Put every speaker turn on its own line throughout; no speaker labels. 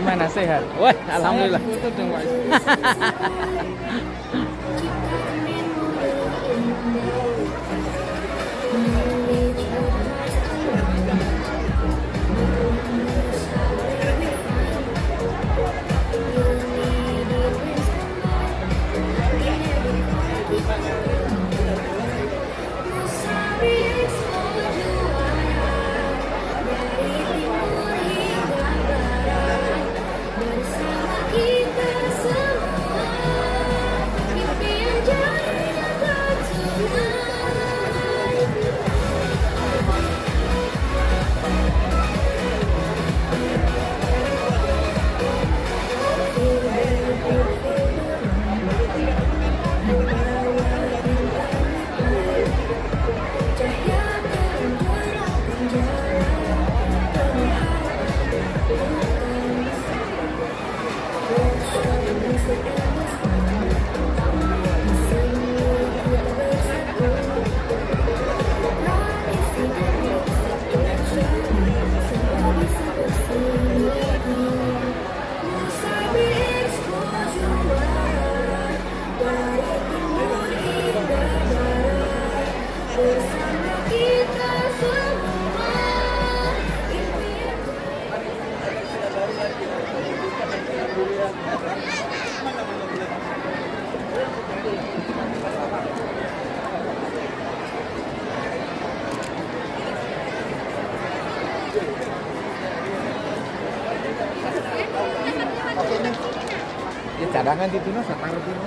Gimana sehat? Wah, alhamdulillah.
Betul dong, Pak.
Ya cadangan di Tino, saya taruh Tino.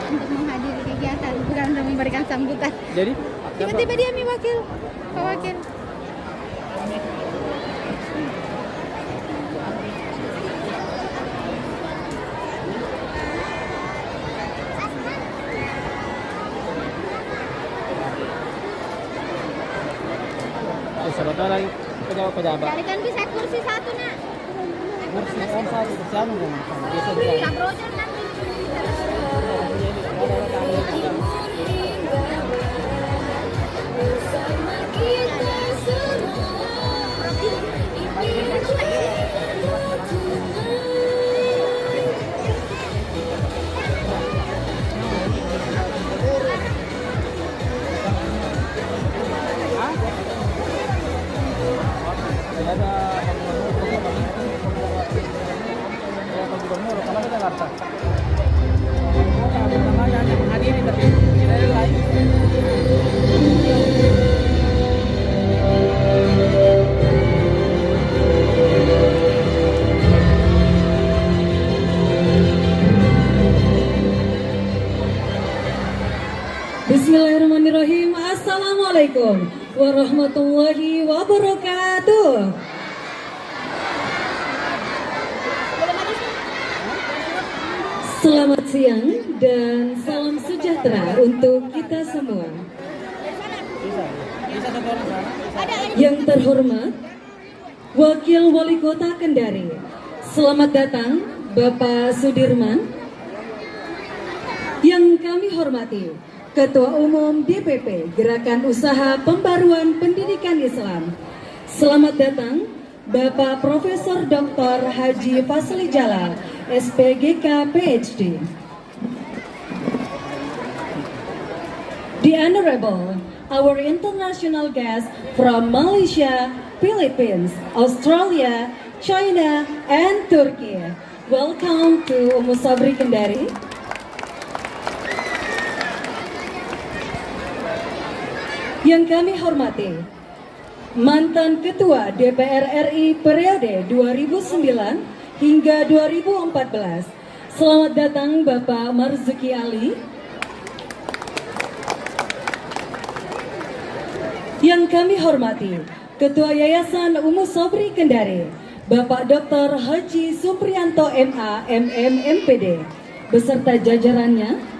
Untuk menghadiri kegiatan, bukan untuk memberikan sambutan.
Jadi
Tiba-tiba dia mi wakil, Pak Wakil.
sebetulnya lagi pejabat.
Carikan bisa kursi satu nak.
Kursi om satu bersama dengan biasa
Kak Roger nanti.
Gubernur kalau ke Jakarta. Pertama yang menghadiri tapi dari lain.
Bismillahirrahmanirrahim. Assalamualaikum warahmatullahi wabarakatuh. Selamat siang dan salam sejahtera untuk kita semua. Yang terhormat Wakil Wali Kota Kendari, selamat datang Bapak Sudirman. Yang kami hormati Ketua Umum DPP Gerakan Usaha Pembaruan Pendidikan Islam, selamat datang Bapak Profesor Dr. Haji Fasli Jalal, SPGK PhD. The Honorable, our international guest from Malaysia, Philippines, Australia, China, and Turkey. Welcome to Ummu Sabri Kendari. Yang kami hormati, mantan Ketua DPR RI periode 2009 hingga 2014. Selamat datang Bapak Marzuki Ali. Yang kami hormati, Ketua Yayasan Ummu Sabri Kendari, Bapak Dr. Haji Supriyanto MA, MM, MPD, beserta jajarannya.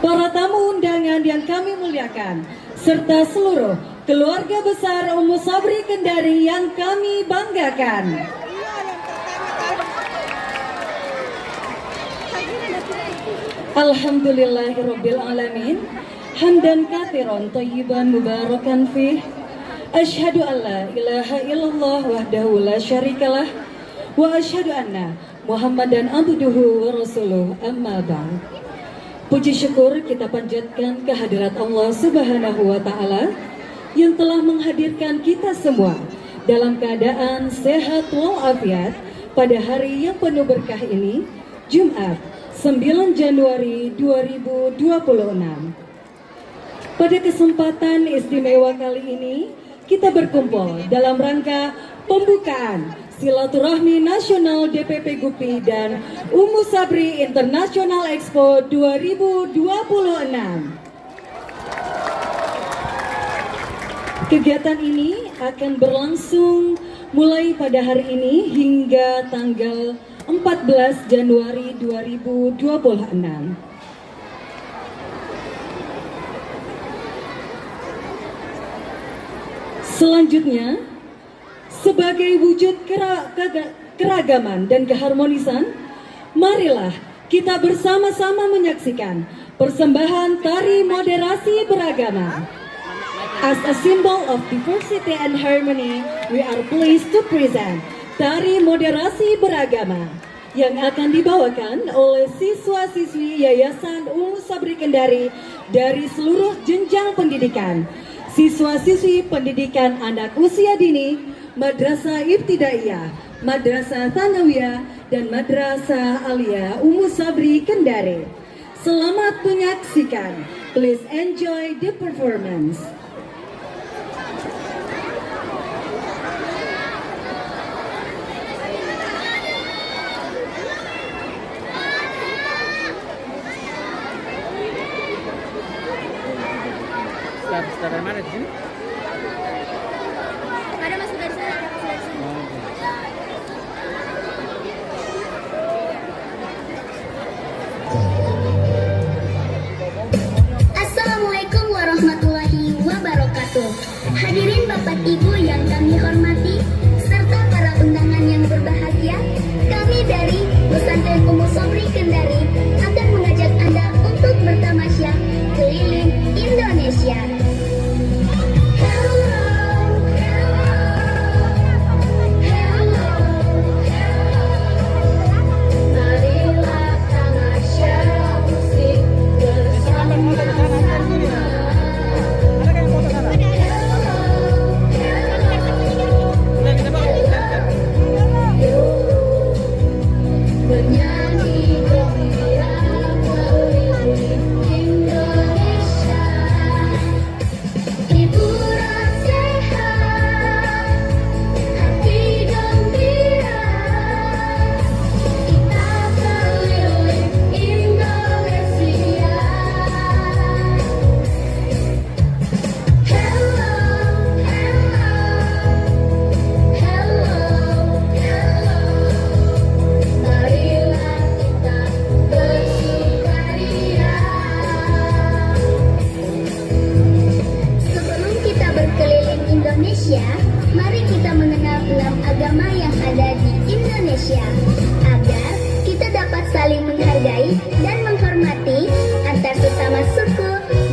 Para tamu undangan yang kami muliakan, serta seluruh keluarga besar Ummu Sabri Kendari yang kami banggakan. Alhamdulillahirabbil alamin. Hamdan katsiran thayyiban mubarakan fih. Asyhadu an la ilaha illallah wahdahu la syarikalah wa asyhadu anna Muhammadan abduhu wa rasuluh, amma ba'd. Puji syukur kita panjatkan kehadirat Allah Subhanahu wa Ta'ala yang telah menghadirkan kita semua dalam keadaan sehat walafiat pada hari yang penuh berkah ini, Jumat 9 Januari 2026. Pada kesempatan istimewa kali ini, kita berkumpul dalam rangka pembukaan Silaturahmi Nasional DPP GUPI dan Ummu Sabri International Expo 2026. Kegiatan ini akan berlangsung mulai pada hari ini hingga tanggal 14 Januari 2026. Selanjutnya, sebagai wujud keragaman dan keharmonisan, marilah kita bersama-sama menyaksikan persembahan tari moderasi beragama. As a symbol of diversity and harmony, we are pleased to present tari moderasi beragama yang akan dibawakan oleh siswa-siswi Yayasan Ummu Sabri Kendari dari seluruh jenjang pendidikan, siswa-siswi pendidikan anak usia dini, Madrasah Ibtidaiyah, Madrasah Tsanawiyah, dan Madrasah Aliyah Ummu Sabri Kendari. Selamat menyaksikan. Please enjoy the performance.
Start dari mana di sini?
Ada masuk dari sana, ada masuk dari sini.
Assalamualaikum warahmatullahi wabarakatuh. Hadirin Bapak Ibu yang kami hormati, serta para undangan yang berbahagia, kami dari Pesantren Ummu Sabri Kendari akan mengajak Anda untuk bertamasya keliling Indonesia.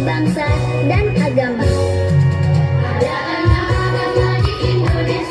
bangsa dan agama. Ada anak-anak di Indonesia.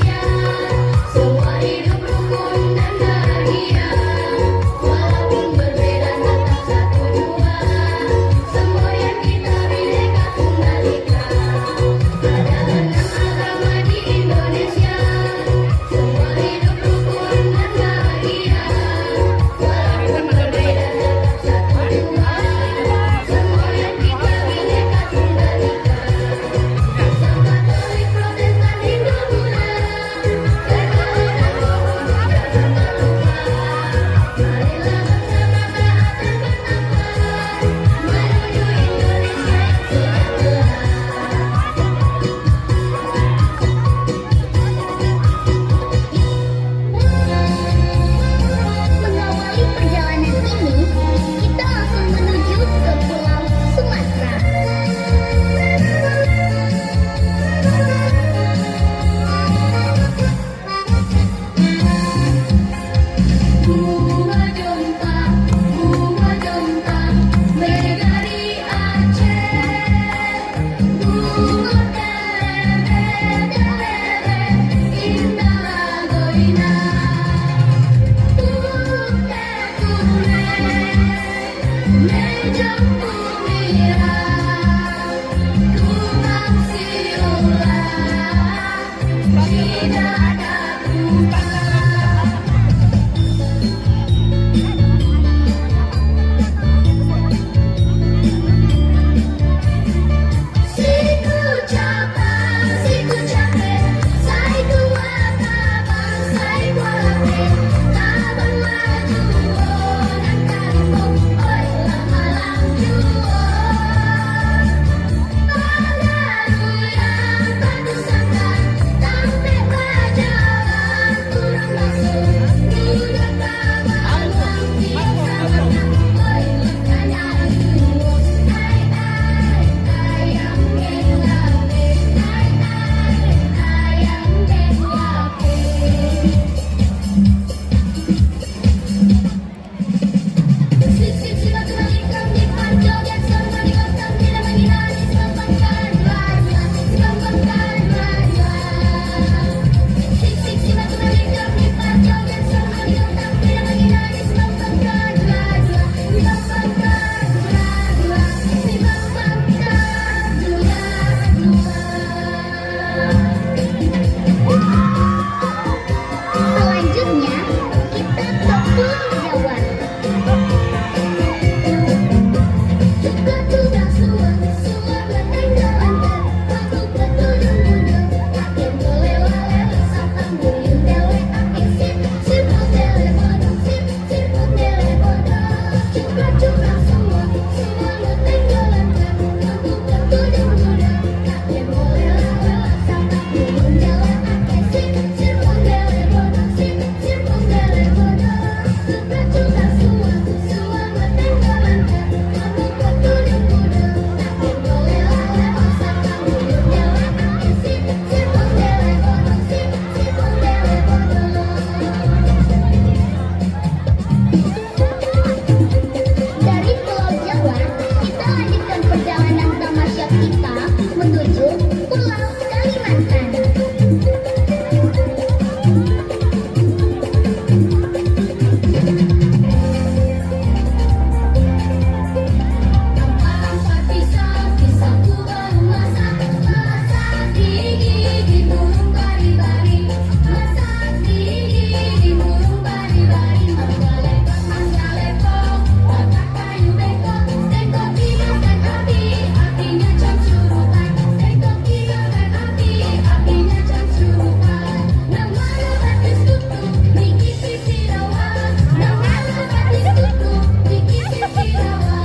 Kalimantan. Empat pisang ku baru masak gigi di burung bari-bari, masak gigi di burung bari-bari, mangga-lepok, bakar kayu bengkok, tengkok dimakan api, apinya cemcurukan, tengkok dimakan api, apinya cemcurukan. Nama batis tutu, Niki Siti Rawa, nama batis tutu, Niki Siti Rawa.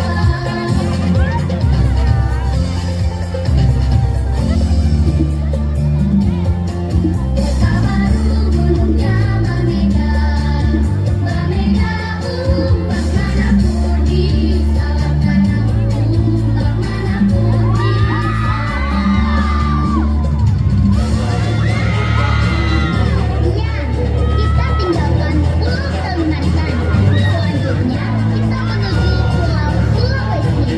Kota baru gunungnya Mamega, Mamega umpang manapun di salahkan, umpang manapun di kita tinggalkan Pulau Kalimantan. Selanjutnya kita menuju Pulau Sulawesi.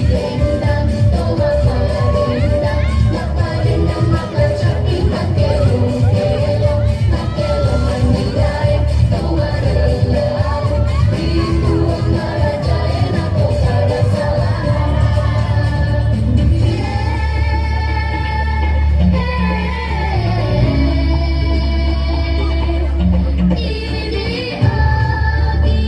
Dendang, toba dendang, maka capi makelo, makelo mandai, toba relau, itu ngaraja enak kada salah. Ini Abi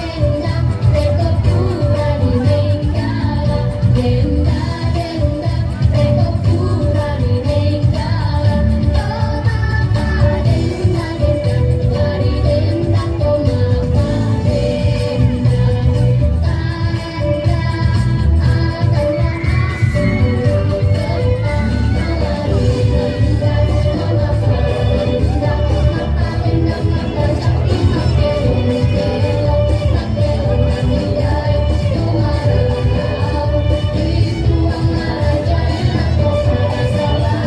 Dendang, teko pura di Nenggala, dendang, teko pura di Nenggala, tomapa dendang, mari dendang, tomapa dendang, tanda akanlah asu, tempat melalui dendang, tomapa dendang, maka dendang, maka capi makelo, makelo mandai, toba relau, itu ngaraja enak kada salah.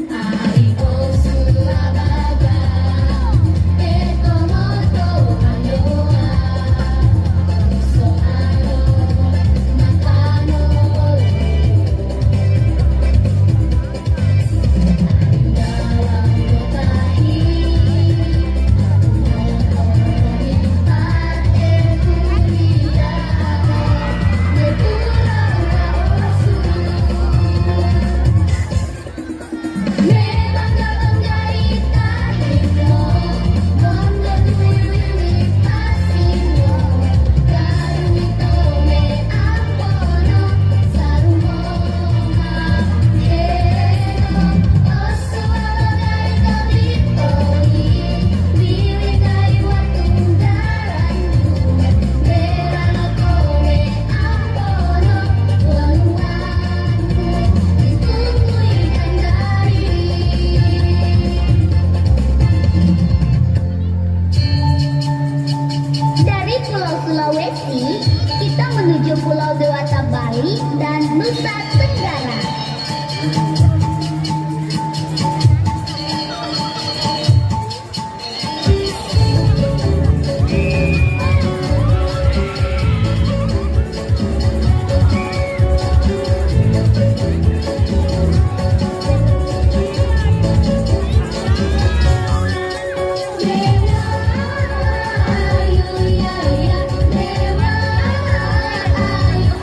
Ariko Sulabaga, Eto Moto Ayoa, Soano Makano dalam kotahi, Paten Kuria, de Pulau Raosu. Bangga ita himno, bondo duwi pasino, karumito me ampono, sarumonga heno, osuara dari kabitoi, diri dari waktu darandu, berano kome ampono, waluanku, ditunggu ikan dari. Dari Pulau Sulawesi, kita menuju Pulau Dewata Bali dan Nusa Tenggara. Dewa, ayu ya ya, dewa, ayu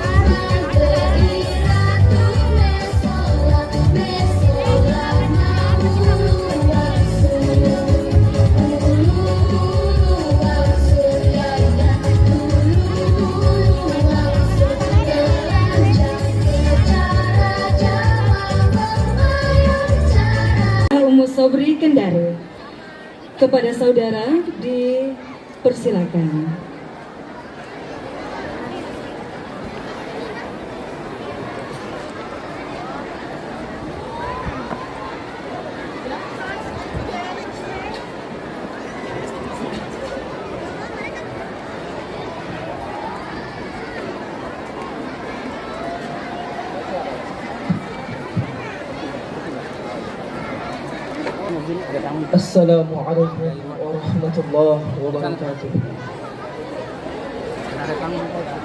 Kepada saudara dipersilakan.
Assalamualaikum warahmatullahi wabarakatuh.
Ada tanggung jawab.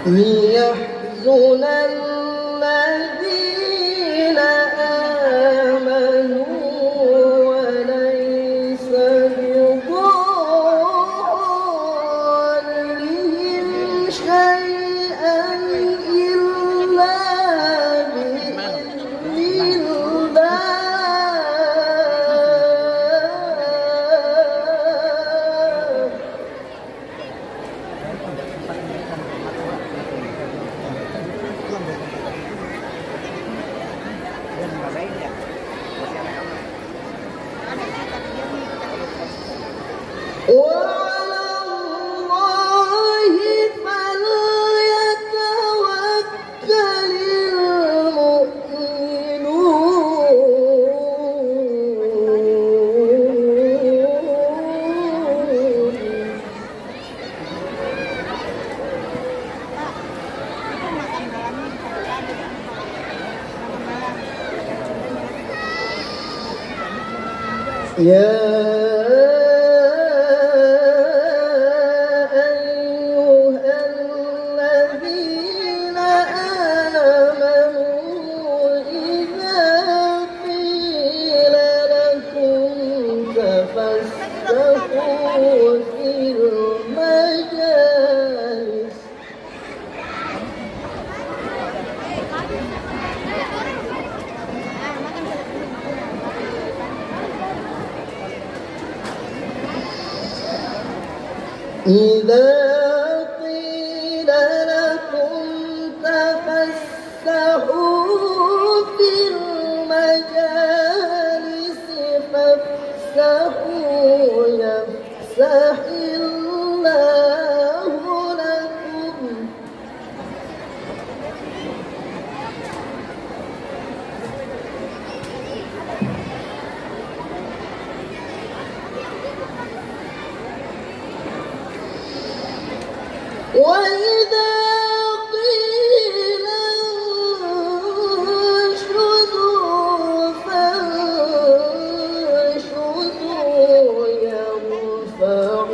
ليحزن الذين آمنوا وليس بضارهم شيئا إلا بإذن الله. وعلى الله فليتوكل المؤمنون. يا أيها الذين آمنوا إذا قيل لكم تفسحوا في المجالس إذا قيل لكم تفسحوا في المجالس فافسحوا يفسح الله لكم. وإذا قيل انشزوا فانشزوا يرفع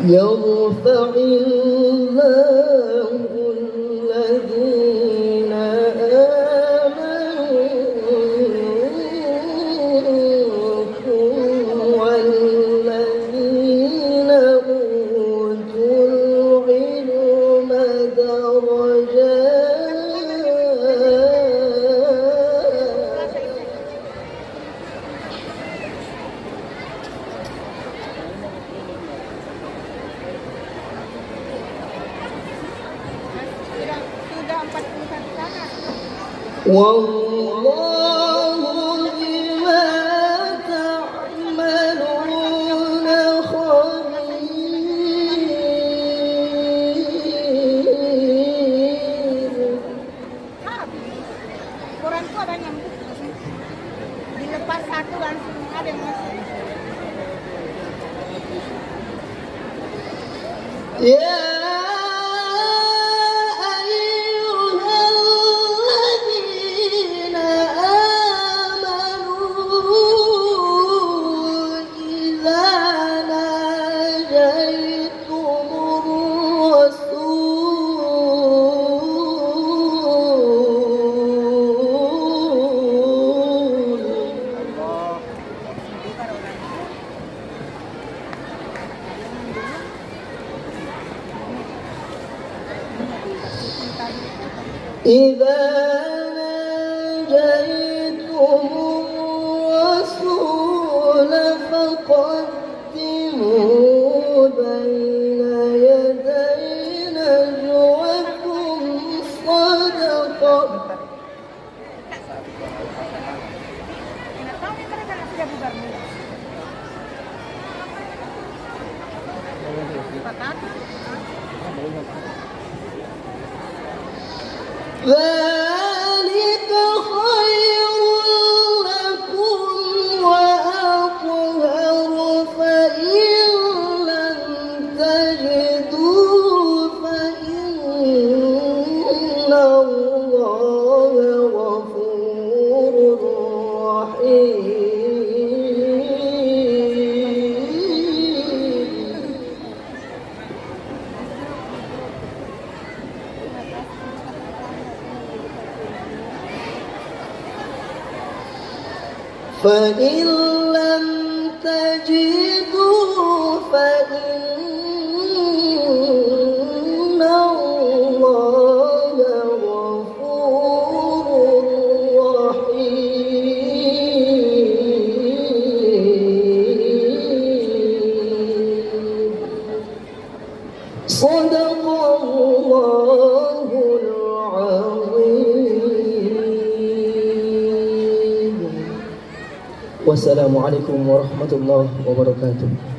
يرفع الله الذين آمنوا والذين أوتوا العلم درجات.
Sudah 41 sana.
والله بما تعملون خبير.
Koran tuh ada yang dilepas satu langsung ada yang masuk.
يا أيها الذين آمنوا إذا ناجيتم الرسول إذا ناجيتم الرسول فقدموا بين يدي نجوكم صدقة.
Enak tahu nih mereka sudah bubar nih. Pakat.
ذلك خير لكم وأطهر فإن لم تجدوا فإن الله غفور رحيم. فإن لم تجدوا فإن الله غفور رحيم. صدق الله العظيم. Wassalamualaikum warahmatullahi wabarakatuh.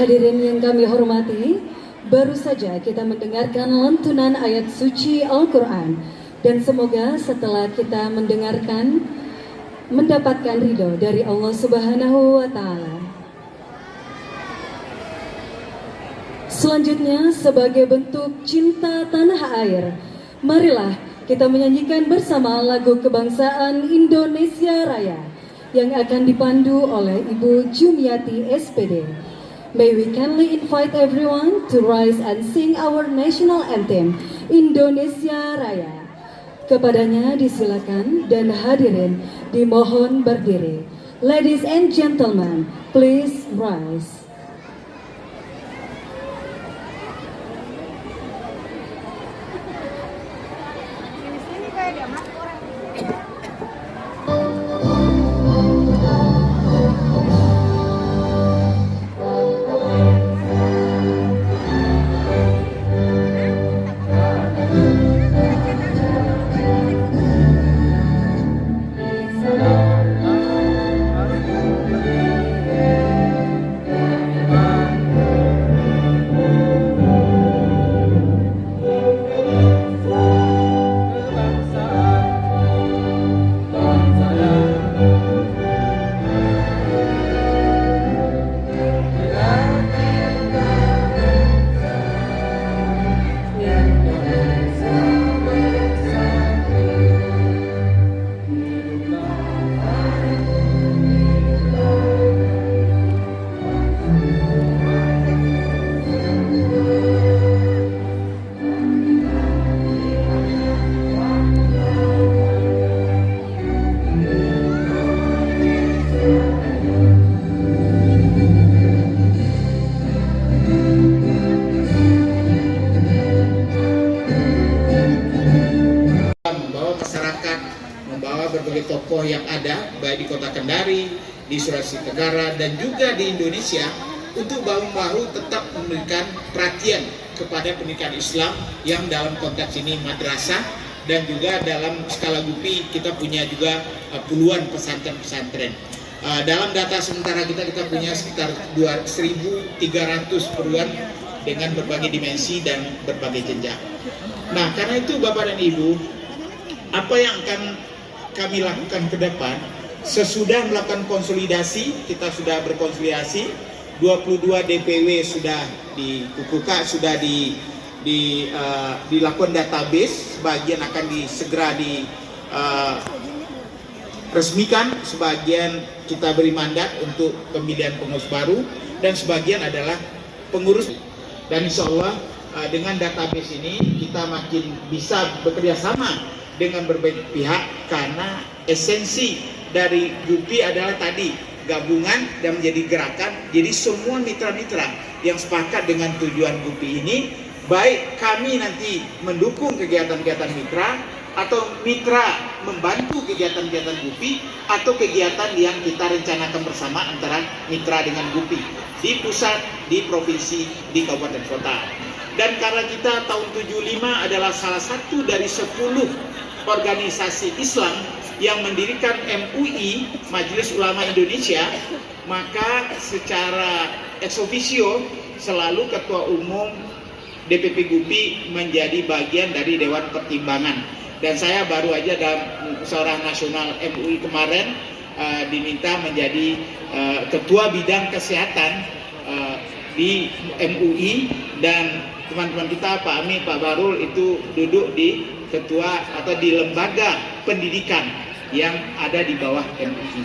Hadirin yang kami hormati, baru saja kita mendengarkan lantunan ayat suci Al-Quran. Dan semoga setelah kita mendengarkan, mendapatkan ridho dari Allah Subhanahu wa Ta'ala. Selanjutnya, sebagai bentuk cinta tanah air, marilah kita menyanyikan bersama lagu kebangsaan Indonesia Raya yang akan dipandu oleh Ibu Jumiati SPD. May we kindly invite everyone to rise and sing our national anthem, Indonesia Raya. Kepadanya disilakan dan hadirin dimohon berdiri. Ladies and gentlemen, please rise.
Di sini kayak dia masuk orang.
berbagai tokoh yang ada, baik di kota Kendari, di Sulawesi Tenggara, dan juga di Indonesia, untuk bahu-bahu tetap memberikan perhatian kepada pendidikan Islam yang dalam konteks ini madrasah, dan juga dalam skala GUPI kita punya juga puluhan pesantren-pesantren. Dalam data sementara kita punya sekitar 1.300 puluhan dengan berbagai dimensi dan berbagai jenjang. Nah, karena itu Bapak dan Ibu, apa yang akan kami lakukan ke depan, sesudah melakukan konsolidasi, kita sudah berkonsolidasi, 22 DPW sudah dikukuhkan, sudah dilakukan database, sebagian akan segera resmikan, sebagian kita beri mandat untuk pemilihan pengurus baru, dan sebagian adalah pengurus. Dan insya Allah dengan database ini kita makin bisa bekerja sama dengan berbagai pihak, karena esensi dari GUPI adalah tadi gabungan dan menjadi gerakan. Jadi semua mitra-mitra yang sepakat dengan tujuan GUPI ini, baik kami nanti mendukung kegiatan-kegiatan mitra, atau mitra membantu kegiatan-kegiatan GUPI, atau kegiatan yang kita rencanakan bersama antara mitra dengan GUPI di pusat, di provinsi, di kabupaten kota. Dan karena kita tahun 75 adalah salah satu dari 10 organisasi Islam yang mendirikan MUI, Majelis Ulama Indonesia, maka secara ex officio selalu Ketua Umum DPP GUPI menjadi bagian dari Dewan Pertimbangan. Dan saya baru aja dalam Musyawarah Nasional MUI kemarin diminta menjadi Ketua Bidang Kesehatan di MUI, dan teman-teman kita Pak Ami, Pak Barul itu duduk di ketua atau di lembaga pendidikan yang ada di bawah MUI.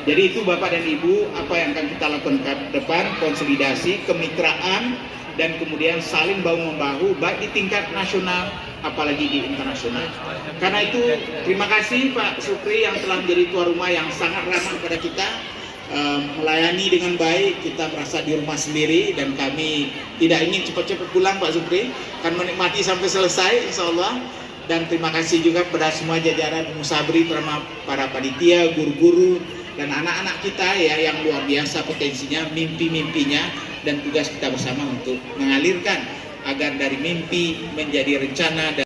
Jadi itu Bapak dan Ibu apa yang akan kita lakukan ke depan, konsolidasi, kemitraan, dan kemudian saling bahu-membahu baik di tingkat nasional apalagi di internasional. Karena itu terima kasih Pak Supri yang telah menjadi tuan rumah yang sangat ramah kepada kita, melayani dengan baik. Kita merasa di rumah sendiri dan kami tidak ingin cepat-cepat pulang Pak Supri, akan menikmati sampai selesai insya Allah. Dan terima kasih juga kepada semua jajaran Musabri, terutama para panitia, guru-guru, dan anak-anak kita ya yang luar biasa potensinya, mimpi-mimpinya, dan tugas kita bersama untuk mengalirkan agar dari mimpi menjadi rencana.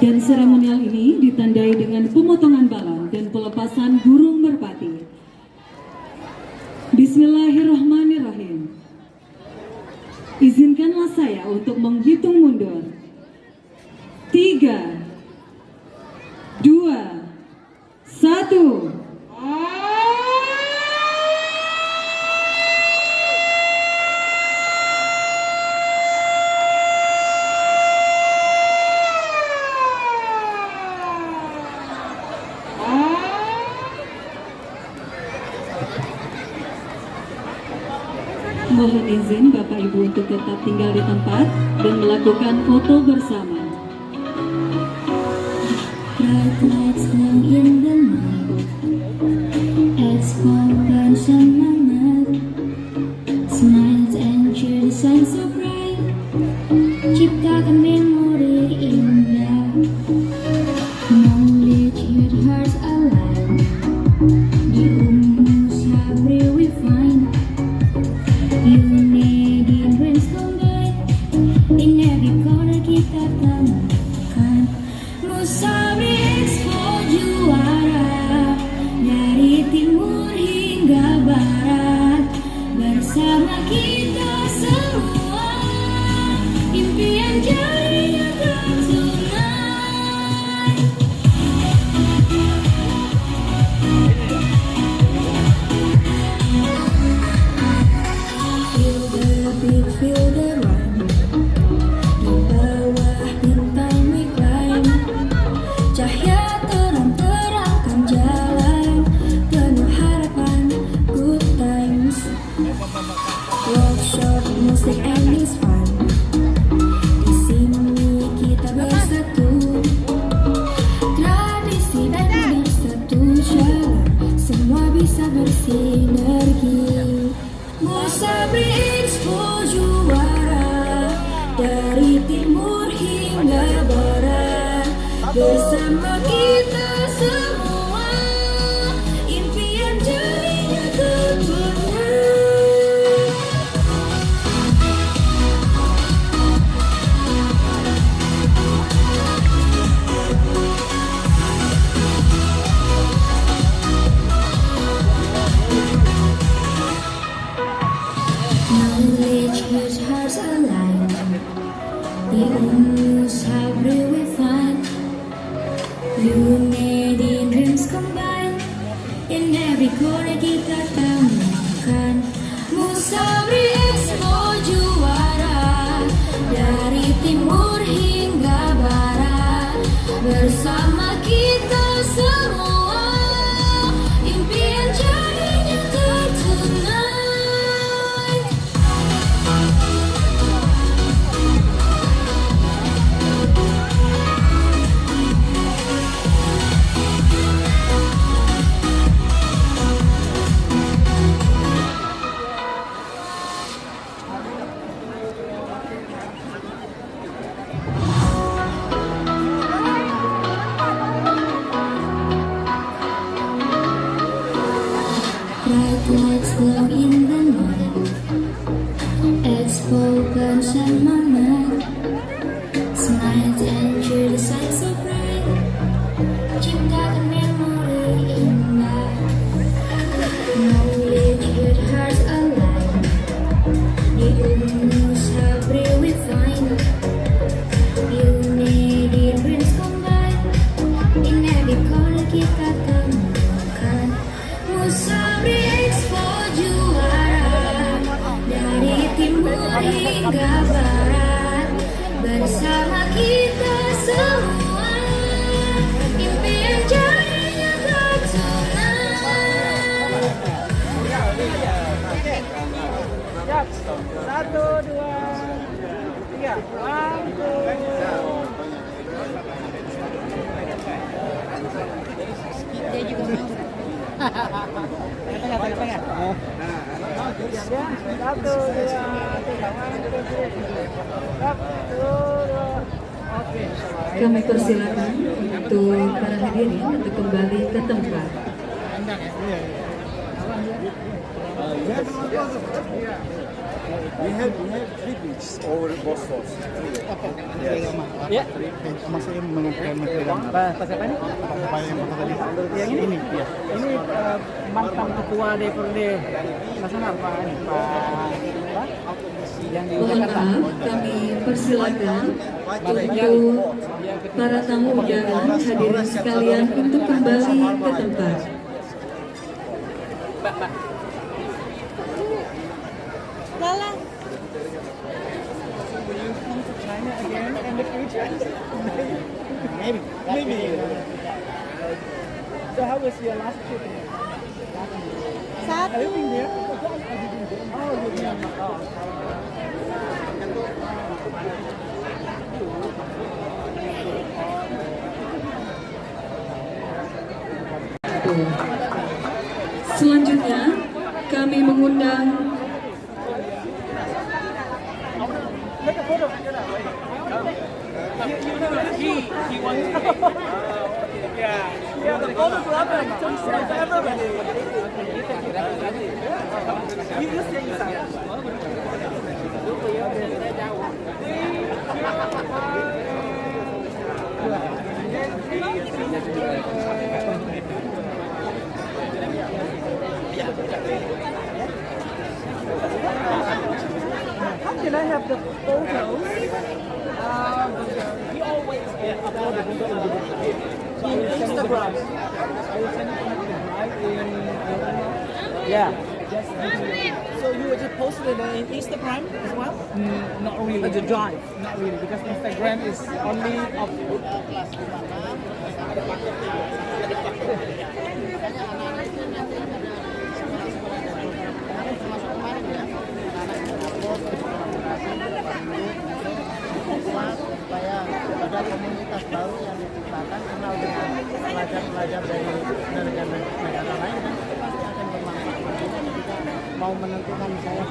Dan
seremonial ini ditandai dengan pemotongan bala dan pelepasan burung merpati. Bismillahirrahmanirrahim. Izinkanlah saya untuk menghitung mundur. 3, 2, 1. Mohon izin Bapak Ibu untuk tetap tinggal di tempat dan melakukan foto bersama.
Bright lights glow in the night, expansion mammoth, smiles and cheer the sun so bright, ciptakan memori indah, knowledge your hearts alive, di Musabri we find. Unity brings combined in every corner kita temukan. kita semua, impian jadi nyata tunai. Feel the beat, feel the rhyme. Di bawah bintang we climb. Cahaya terang terangkan jalan, penuh harapan, good times. Workshop musik and is fun. Di sini kita bersatu, tradisi dan bersatu jalan, semua bisa bersinergi. Musabri Expo juara, dari timur hingga barat, bersama kita semua, impian jadi nyata tunai. Knowledge keeps hearts alive. The Musabri we find. Unity dreams combine. In every corner kita temukan Musabri Expo juara, dari timur hingga barat, bersama kita semua, impian jadi nyata tunai. Bright lights glow in the night. Expo bersemangat. Smiles and cheer the sight so bright. Ciptakan memori indah. Knowledge with hearts alive. Di Musabri we find. Unity dreams combine. In every corner kita temukan Musabri Expo juara, dari timur hingga barat, bersama kita semua, impian jadi nyata tunai.
Siap. 1, 2, 3.
Dia juga mau.
Tengah. Ya, 1, 2, 3. 1, 2. Oke.
Kami persilakan untuk para hadirin untuk kembali ke tempat.
We have three beaches over Bosphorus.
Ya.
Mas saya menyampaikan
Pak siapa ini?
apa yang Bapak tadi.
Yang ini?
Ya.
Ini mantan ketua DPRD Nasional Pak yang di
Mohon
Jakarta.
maaf, kami persilakan untuk para tamu undangan hadirin sekalian untuk kembali ke tempat.
Jalan.
China again in the future? Maybe. So how was your last trip? Have you been there? Oh, you've been. Oh.
Selanjutnya kami mengundang
I have the photos. He always upload the photo in Instagram. I will send it to right in yeah. So you will just post it in Instagram as well? Not really. The drive? Not really, because Instagram is only of
supaya ada komunitas baru yang diciptakan, kenal dengan pelajar-pelajar dari negara lain, dan itu pasti akan bermanfaat. Kita mau menentukan misalnya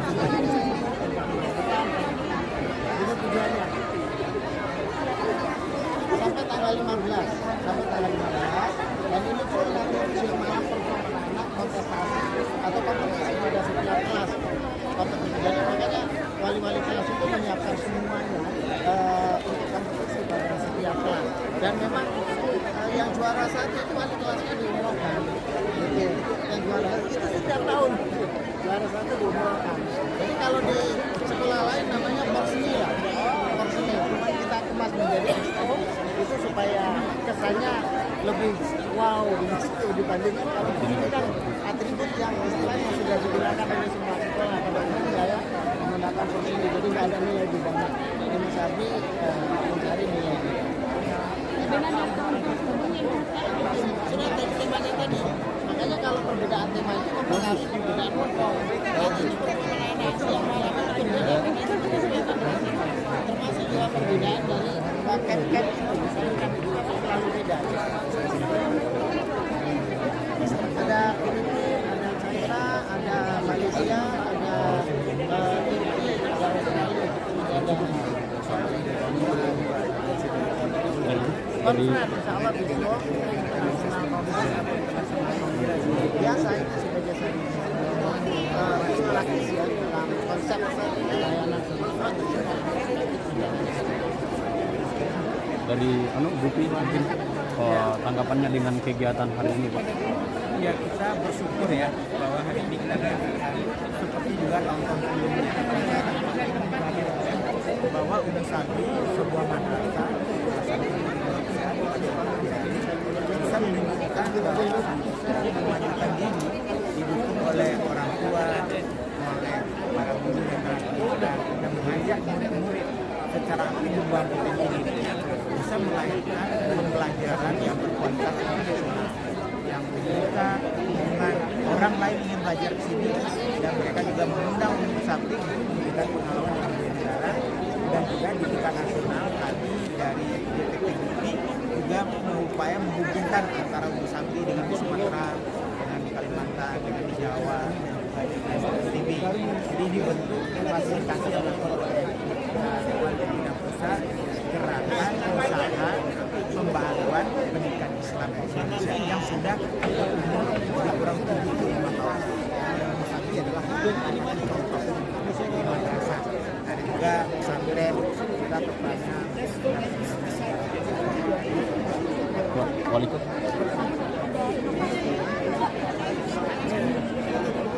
itu tujuannya sampai tanggal 15 dan ini tuh nanti malam perform anak kontestasi atau kompetisi pada setiap kelas kompetisi. Jadi makanya wali-wali kelas itu menyiapkan semuanya untuk kompetisi pada setiap kelas, dan memang yang juara satu itu wali kelasnya diumumkan gitu. Yang juara itu setiap tahun juara satu diumumkan. Jadi kalau di sekolah lain namanya porsinya, cuma kita kemas menjadi expo itu supaya kesannya lebih wow gitu dibandingkan kalau di sini kan atribut yang istilahnya sudah digunakan oleh semua sekolah. Kalau ini saya menggunakan porsi, jadi nggak ada nilai di bawah. Ini Mas Abi mencari nilai. Sudah temanya tadi. Makanya kalau perbedaan tema itu mempengaruhi perbedaan pokok. Ini perbedaan siang malam itu berbeda. Termasuk juga perbedaan dari cap itu. Misalnya cap itu terlalu beda. Ada Filipina, ada China, ada Malaysia, ada Turki, ada Australia. Konferensi insya Allah besok internasional biasa itu sudah jasa praktis ya dalam konsep layanan
dari Bupi mungkin tanggapannya dengan kegiatan hari ini Pak.
Ya, kita bersyukur ya bahwa hari ini kita hari seperti juga tahun-tahun sebelumnya bahwa Unisabi sebuah madrasah bisa menunjukkan bahwa memajukan diri didukung oleh orang tua, oleh para guru dan mengajak murid-murid secara aktif membuat potensi diri bisa melahirkan pembelajaran yang berkualitas internasional yang membuka hubungan orang lain ingin belajar di sini, dan mereka juga mengundang Unisabi untuk memberikan pengalaman yang berbeda, dan juga di tingkat nasional tadi dari detektif juga berupaya menghubungkan antara Unisabi dengan di Sumatera, dengan di Kalimantan, dengan di Jawa, dan di TV. Jadi ini bentuk fasilitasi yang oleh Dewan Pembina Pusat gerakan usaha pembaruan pendidikan Islam di Indonesia yang sudah berumur lebih kurang 75 tahun. Unisabi adalah contoh di madrasah dan juga pesantren kita tepatnya
Wali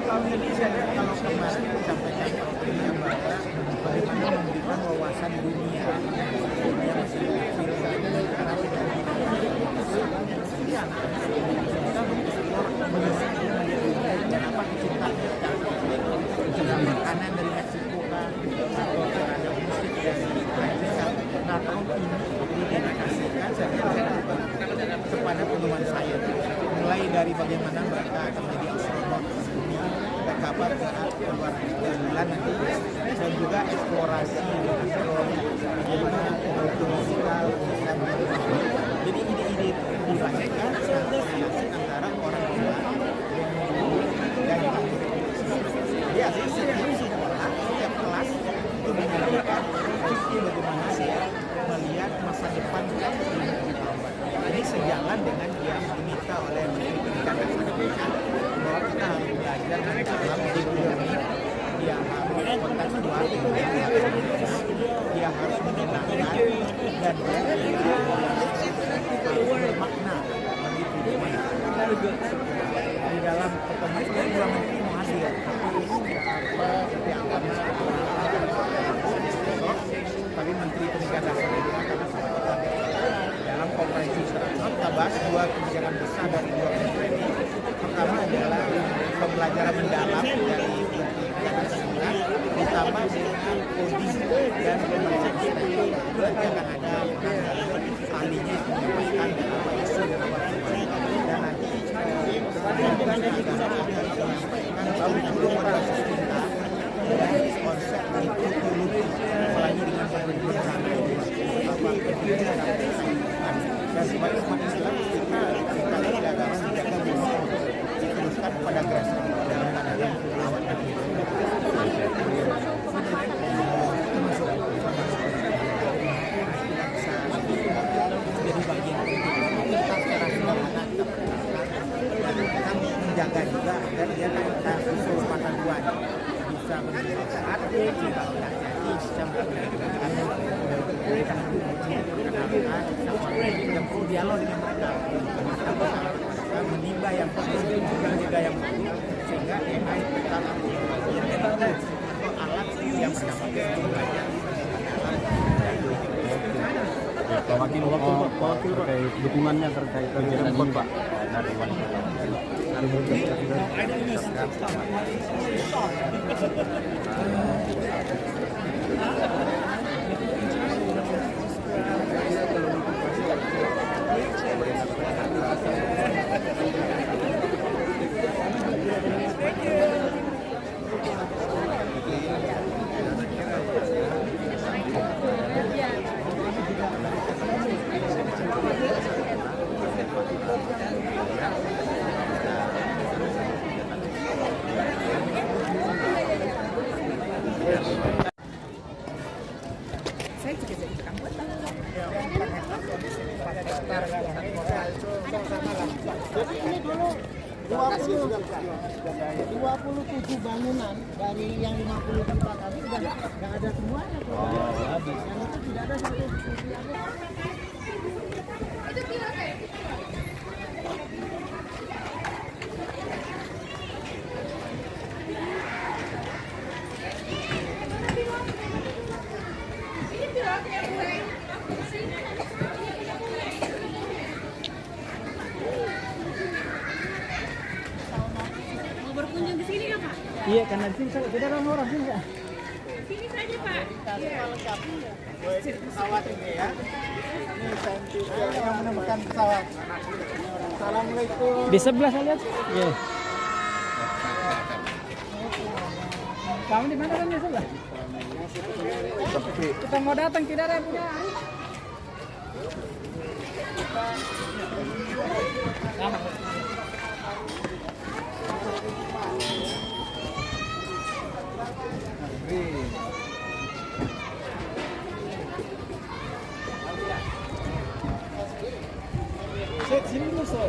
tahun ini saya kalau kemarin disampaikan bahwa bagaimana memberikan wawasan dunia yang masih kecil karena tidak kita mengeksplor bagaimana apa kecintaan makanan dari Meksiko kan atau terhadap musik dari Amerika. Nah tahun ini didedikasikan saya kepada penggemar saya, mulai dari bagaimana mereka akan menjadi astronot ada kabar keluar bulan nanti, dan juga eksplorasi bagaimana musikal. Jadi ide-ide itu dilahirkan antara orang tua dan jadi asli setiap sekolah, setiap kelas itu menjadikan visi bagaimana dia melihat masa depan kan. Ini sejalan dengan yang diminta oleh pendidikan Indonesia bahwa kita harus belajar dalam ekonomi, dia harus kontekstual, dia harus menyenangkan, dan dia harus bermakna bagi kehidupan. Di dalam pertemuan dua menteri mau hadir, tapi apa setiap dengan kodi dan pemeriksaan kita itu nanti akan ada ahlinya yang menyampaikan apa isu dan apa dan nanti menyampaikan pada kita dari konsep metodologi apalagi dengan perbedaan dan sebagai umat Islam kita di agama tidak boleh diteruskan pada grassroots dalam tanda melawan jadi bagian kita secara sederhana kita menjaga juga agar dia tak keseluruhan duanya bisa menjadi atlet, bisa jadi bisa yang perlu dialog dengan mereka menimba yang perlu juga yang perlu sehingga AI tetap yang alat yang mendapatkan belajar
wakil terkait dukungannya terkait kegiatan ini Pak dari wali kota.
Saya juga jadi tukang buat.
Jadi ini dulu 27 bangunan dari yang 50 juta tadi udah nggak ada semuanya. Yang itu tidak ada satu.
Mau berkunjung ke sini nggak Pak?
Iya, karena di sini tidak ada orang sini ya.
Sini saja Pak.
pesawat ini ya. Ini saya yang menemukan pesawat. Assalamualaikum.
Di sebelah saya lihat. Iya. Kamu di mana kan di sebelah? Kita mau datang tidak ada yang punya hari. Sini dulu soal.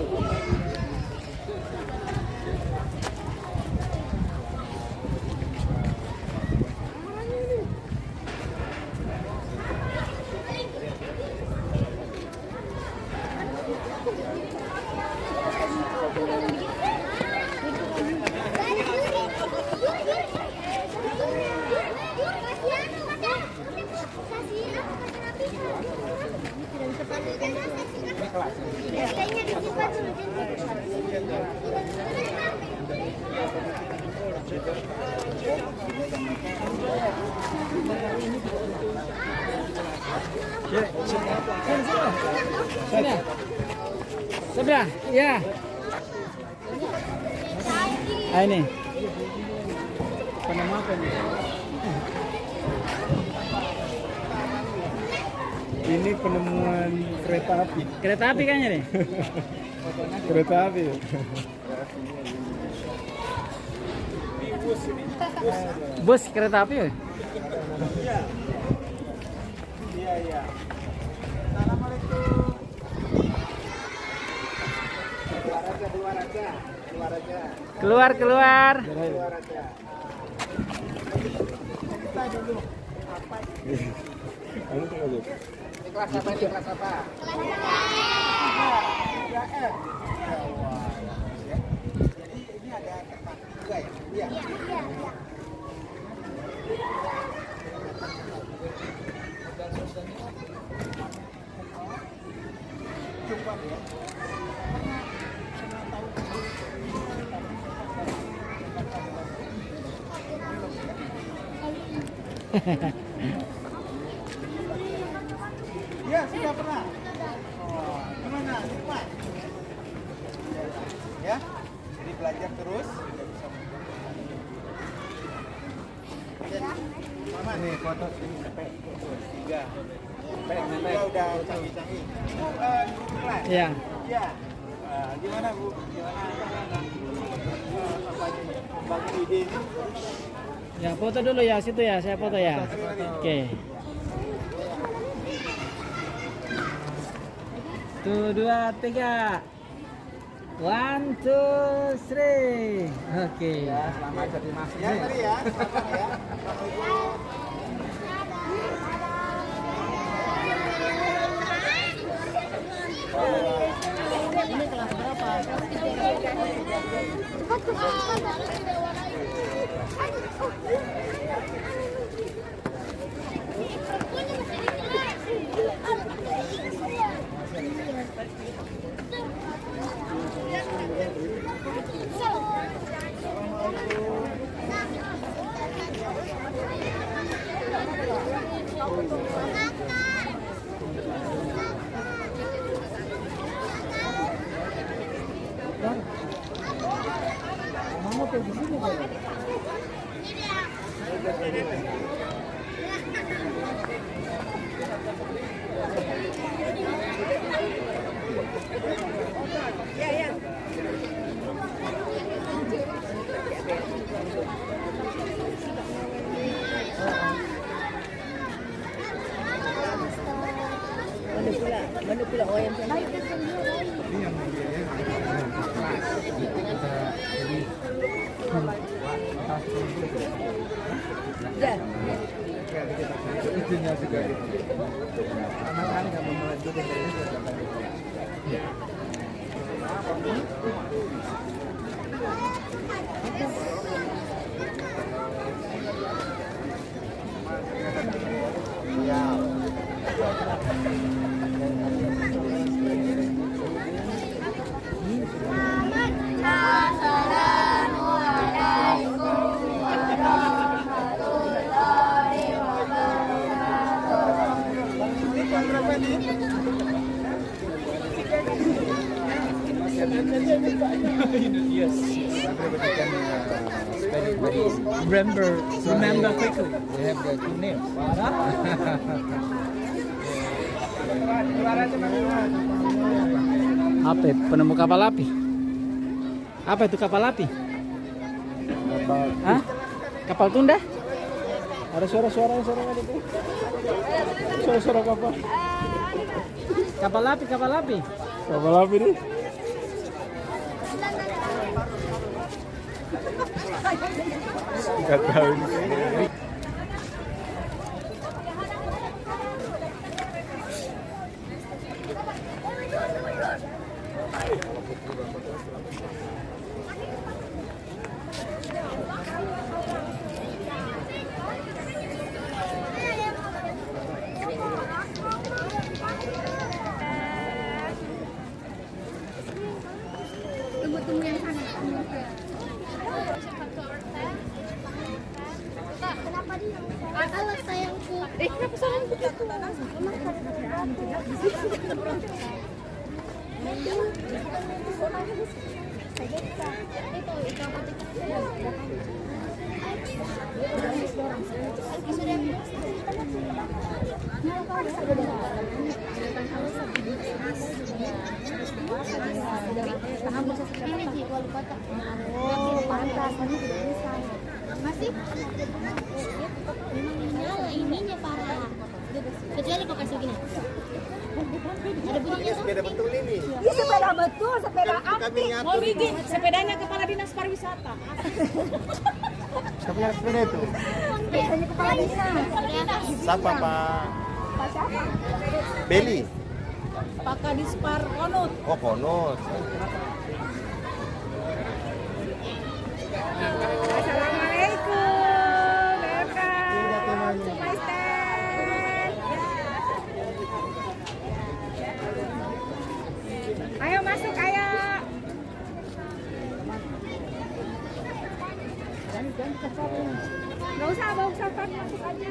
Sini. Sebelah, ya. Ini. Penemu apa ini? Ini penemuan kereta api. Kereta api kayaknya nih. Kereta api. Bus kereta api ya?
Iya. Iya, iya. Assalamualaikum. Keluar aja.
Keluar.
Keluar aja. Kita dulu. Apa ini? Kelas apa ini? Kelas apa? Jadi ini ada tempat juga ya? Iya. Cukup ya. Ya, sudah pernah. Oh, gimana? Nikmat? Ya, jadi belajar terus. Tidak bisa Mama nih foto ini sampai 3. Sampai udah canggih-canggih. Bu, kelas.
Iya.
Ya. Gimana Bu? Gimana bagi ide ini?
Ya, foto dulu ya situ ya, saya foto ya. Oke. 1, 2, 3. 1, 2, 3. Oke.
Ya, selamat jadi masuk. Ya, tadi ya. Selamat ya.
Ini kelas berapa?
Mama tuh di sini kan?
Mana pula orang yang sana?
Ini yang membiayai kelas. Jadi
Ya.
izinnya juga gitu. Karena kan nggak memulai juga dari
Yes. Remember quickly.
We have the two names.
Apa itu? Penemu kapal api? Apa itu kapal api? Hah? Kapal tunda? Ada suara-suara nggak itu? Suara-suara kapal. Kapal api, kapal api.
Kapal api nih. Nggak tahu ini.
Tunggu yang sana. Kenapa dia? Alah sayangku. Kenapa sayang begitu? Ini sih wali kota. Oh, pantas. Ini tidak bisa. Masih? Nyala ininya parah. Kecuali kau kasih gini. Ada bunyinya.
Sepeda betul ini.
Ini sepeda betul, sepeda
Kami
antik.
ngatur.
Sepedanya kepala dinas pariwisata.
Siapa yang sepeda itu?
Sepedanya kepala dinas.
Siapa Pak?
Pak siapa?
Beli.
Pak Kadispar Konut.
Oh Konut.
Assalamualaikum. Welcome. My stand. Ayo masuk, ayo. Gak usah, gak usah. depan masuk aja.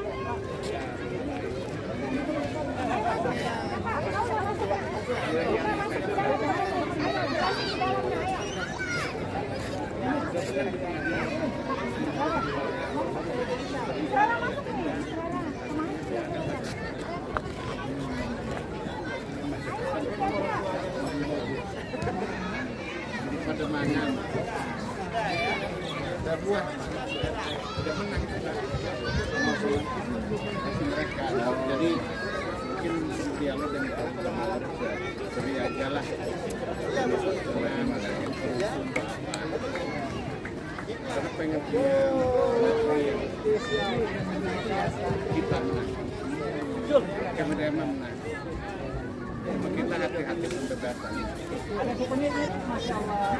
Jadi mungkin dialog dan beri aja lah. Karena pengen kita menang. Kami menang. Kita hati-hati perdebatan.
Ada souvenirnya, Masya Allah.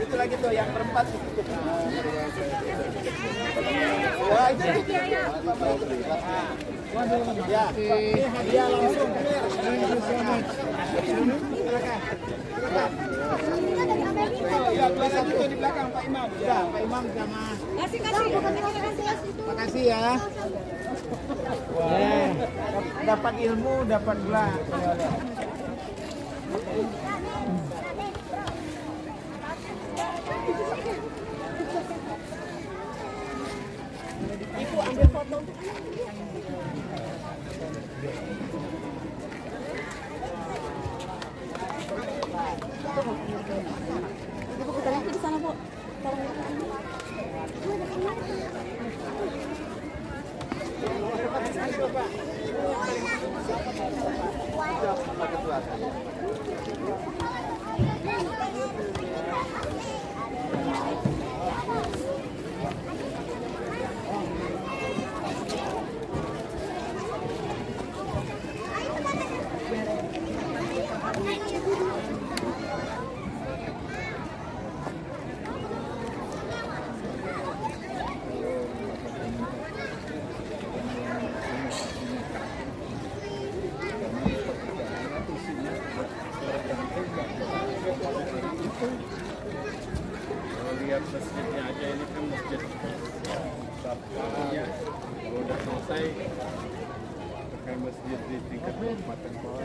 Itu lagi tuh yang berempat. Ya, itu. Ya, hadiah langsung. Ya, belakang itu di belakang Pak Imam. Ya, Pak Imam sama. Makasih ya. Wah, dapat ilmu, dapat gelar. Ibu ambil foto.
Ibu putar lagi di sana, Bu.
Lihat masjidnya aja, ini kan masjid Sabtunya kalau udah selesai pakai masjid di tingkat kabupaten bawah.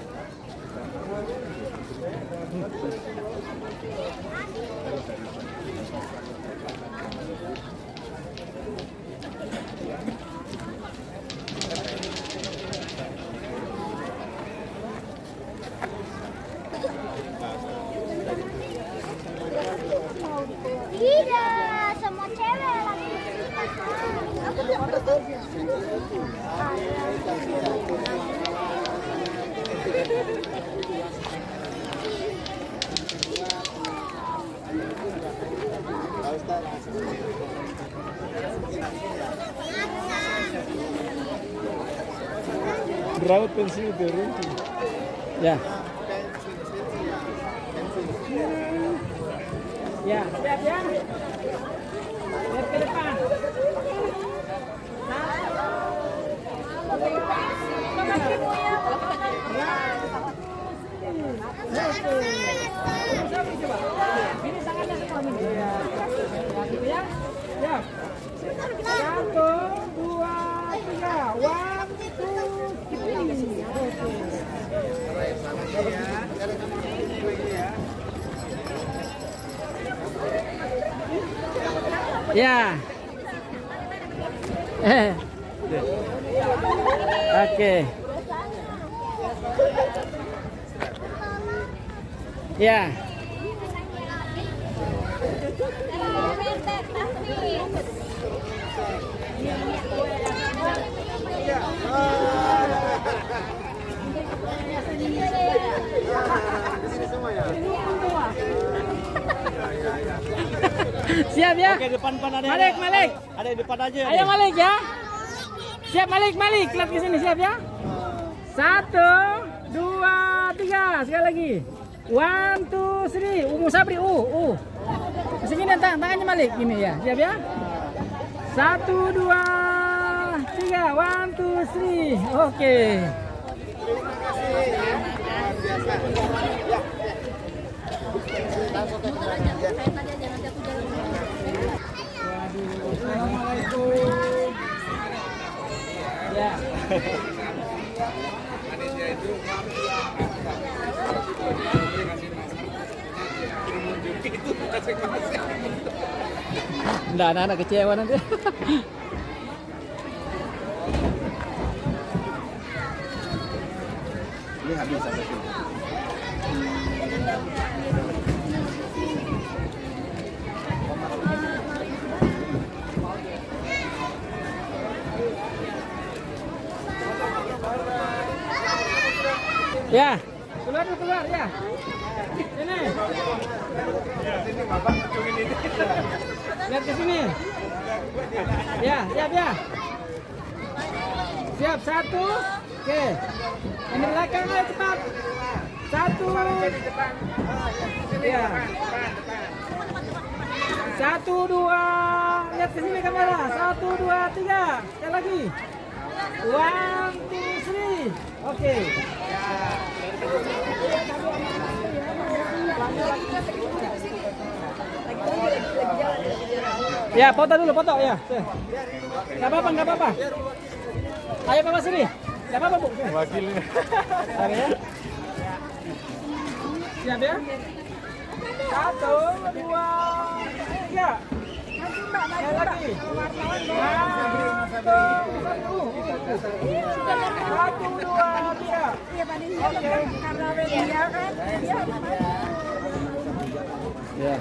Tidak, semua cewek lagi. Aku tidak betul.
Berawat pensiun turun.
Ya. Ya, siap ya. Lihat ke depan. Ini tangannya semua ini. Ya, gitu ya. Ya. 1, 2, 3. 1, 2, 3. Ya. Oke. Ya. Siap ya? Oke, depan ada. Malik. Ada di depan aja. Ayo Malik ya. Siap Malik. Lihat ke sini, siap ya? 1, 2, 3. Sekali lagi. 1, 2, 3. Sabri. Segini tangannya Malik. Ini ya. Siap ya? 1, 2, 3. 1, 2, 3. Oke. Enggak, anak-anak kecewa nanti.
Ini habis sampai sini.
Ya, keluar ya. Sini. Lihat ke sini. Ya, siap ya. Siap, satu. Oke. Ini belakang ayo cepat. Satu. Ya. Satu, dua. Lihat ke sini kamera. Satu, dua, tiga. Sekali lagi. 1, 2, 3. Oke. Ya, foto dulu, foto ya. Enggak apa-apa. Ayo Bapak sini. Enggak apa-apa, Bu.
Wakilnya.
Oke ya. Siap ya? 1, 2, 3. Sekali lagi. 1, 2, 3.
Iya, Pak Din, karena media kan, dia harus
Ya.